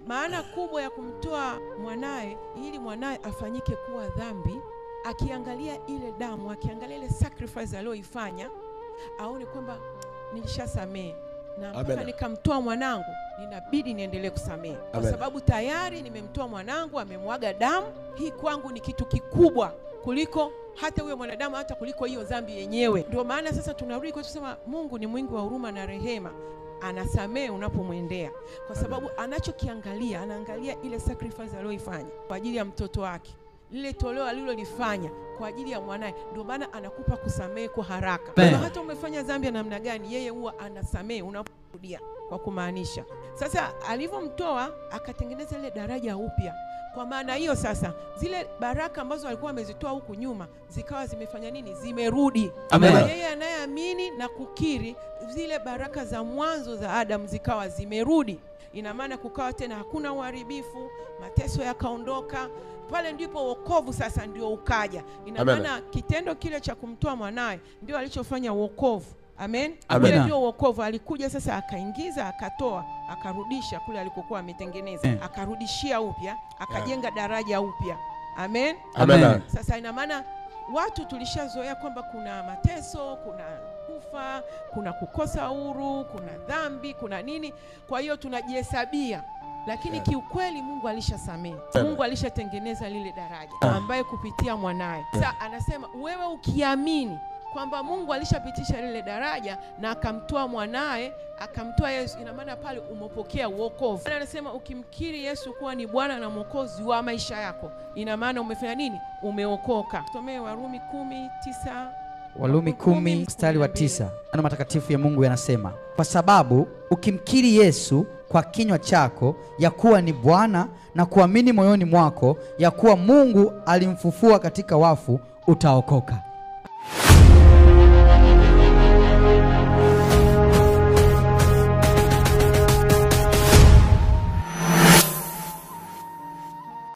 maana kubwa ya kumtoa mwanae ili mwanae afanyike kuwa dhambi, akiangalia ile damu, akiangalia ile sacrifice aliyoifanya, aone kwamba nilishasamehe, na mpaka nikamtoa mwanangu ninabidi niendelee kusamehe, kwa sababu tayari nimemtoa mwanangu, amemwaga damu. Hii kwangu ni kitu kikubwa kuliko hata huyo mwanadamu, hata kuliko hiyo dhambi yenyewe. Ndio maana sasa tunarudi kwa kusema Mungu ni mwingi wa huruma na rehema, anasamehe unapomwendea, kwa sababu anachokiangalia, anaangalia ile sacrifice aliyoifanya kwa ajili ya mtoto wake, lile toleo alilolifanya kwa ajili ya mwanae. Ndio maana anakupa kusamehe kwa haraka. Kwa hata umefanya dhambi namna gani, yeye huwa anasamehe unaporudia, kwa kumaanisha sasa alivyomtoa akatengeneza ile daraja upya. Kwa maana hiyo sasa zile baraka ambazo alikuwa amezitoa huku nyuma zikawa zimefanya nini? Zimerudi. Yeye anayeamini na kukiri, zile baraka za mwanzo za Adam zikawa zimerudi. Ina maana kukawa tena hakuna uharibifu, mateso yakaondoka. Pale ndipo wokovu sasa ndio ukaja. Ina maana kitendo kile cha kumtoa mwanae ndio alichofanya wokovu. Amen. Ile ndio wokovu. Alikuja sasa akaingiza, akatoa, akarudisha kule alikokuwa ametengeneza, akarudishia upya, akajenga daraja upya. Amen. Amen. Sasa ina maana watu tulishazoea kwamba kuna mateso, kuna kufa, kuna kukosa uhuru, kuna dhambi, kuna nini. Kwa hiyo tunajihesabia, lakini kiukweli Mungu alishasamehe. Mungu alishatengeneza lile daraja ambaye kupitia mwanae. Sasa anasema wewe ukiamini kwamba Mungu alishapitisha lile daraja na akamtoa mwanae, akamtoa Yesu, ina maana pale umepokea wokovu. Anasema ukimkiri Yesu kuwa ni Bwana na Mwokozi wa maisha yako, ina maana umefanya nini? Umeokoka. Tusomee Warumi 10:9. Warumi 10 mstari wa 9. Neno matakatifu ya Mungu yanasema, kwa sababu ukimkiri Yesu kwa kinywa chako ya kuwa ni Bwana na kuamini moyoni mwako ya kuwa Mungu alimfufua katika wafu, utaokoka.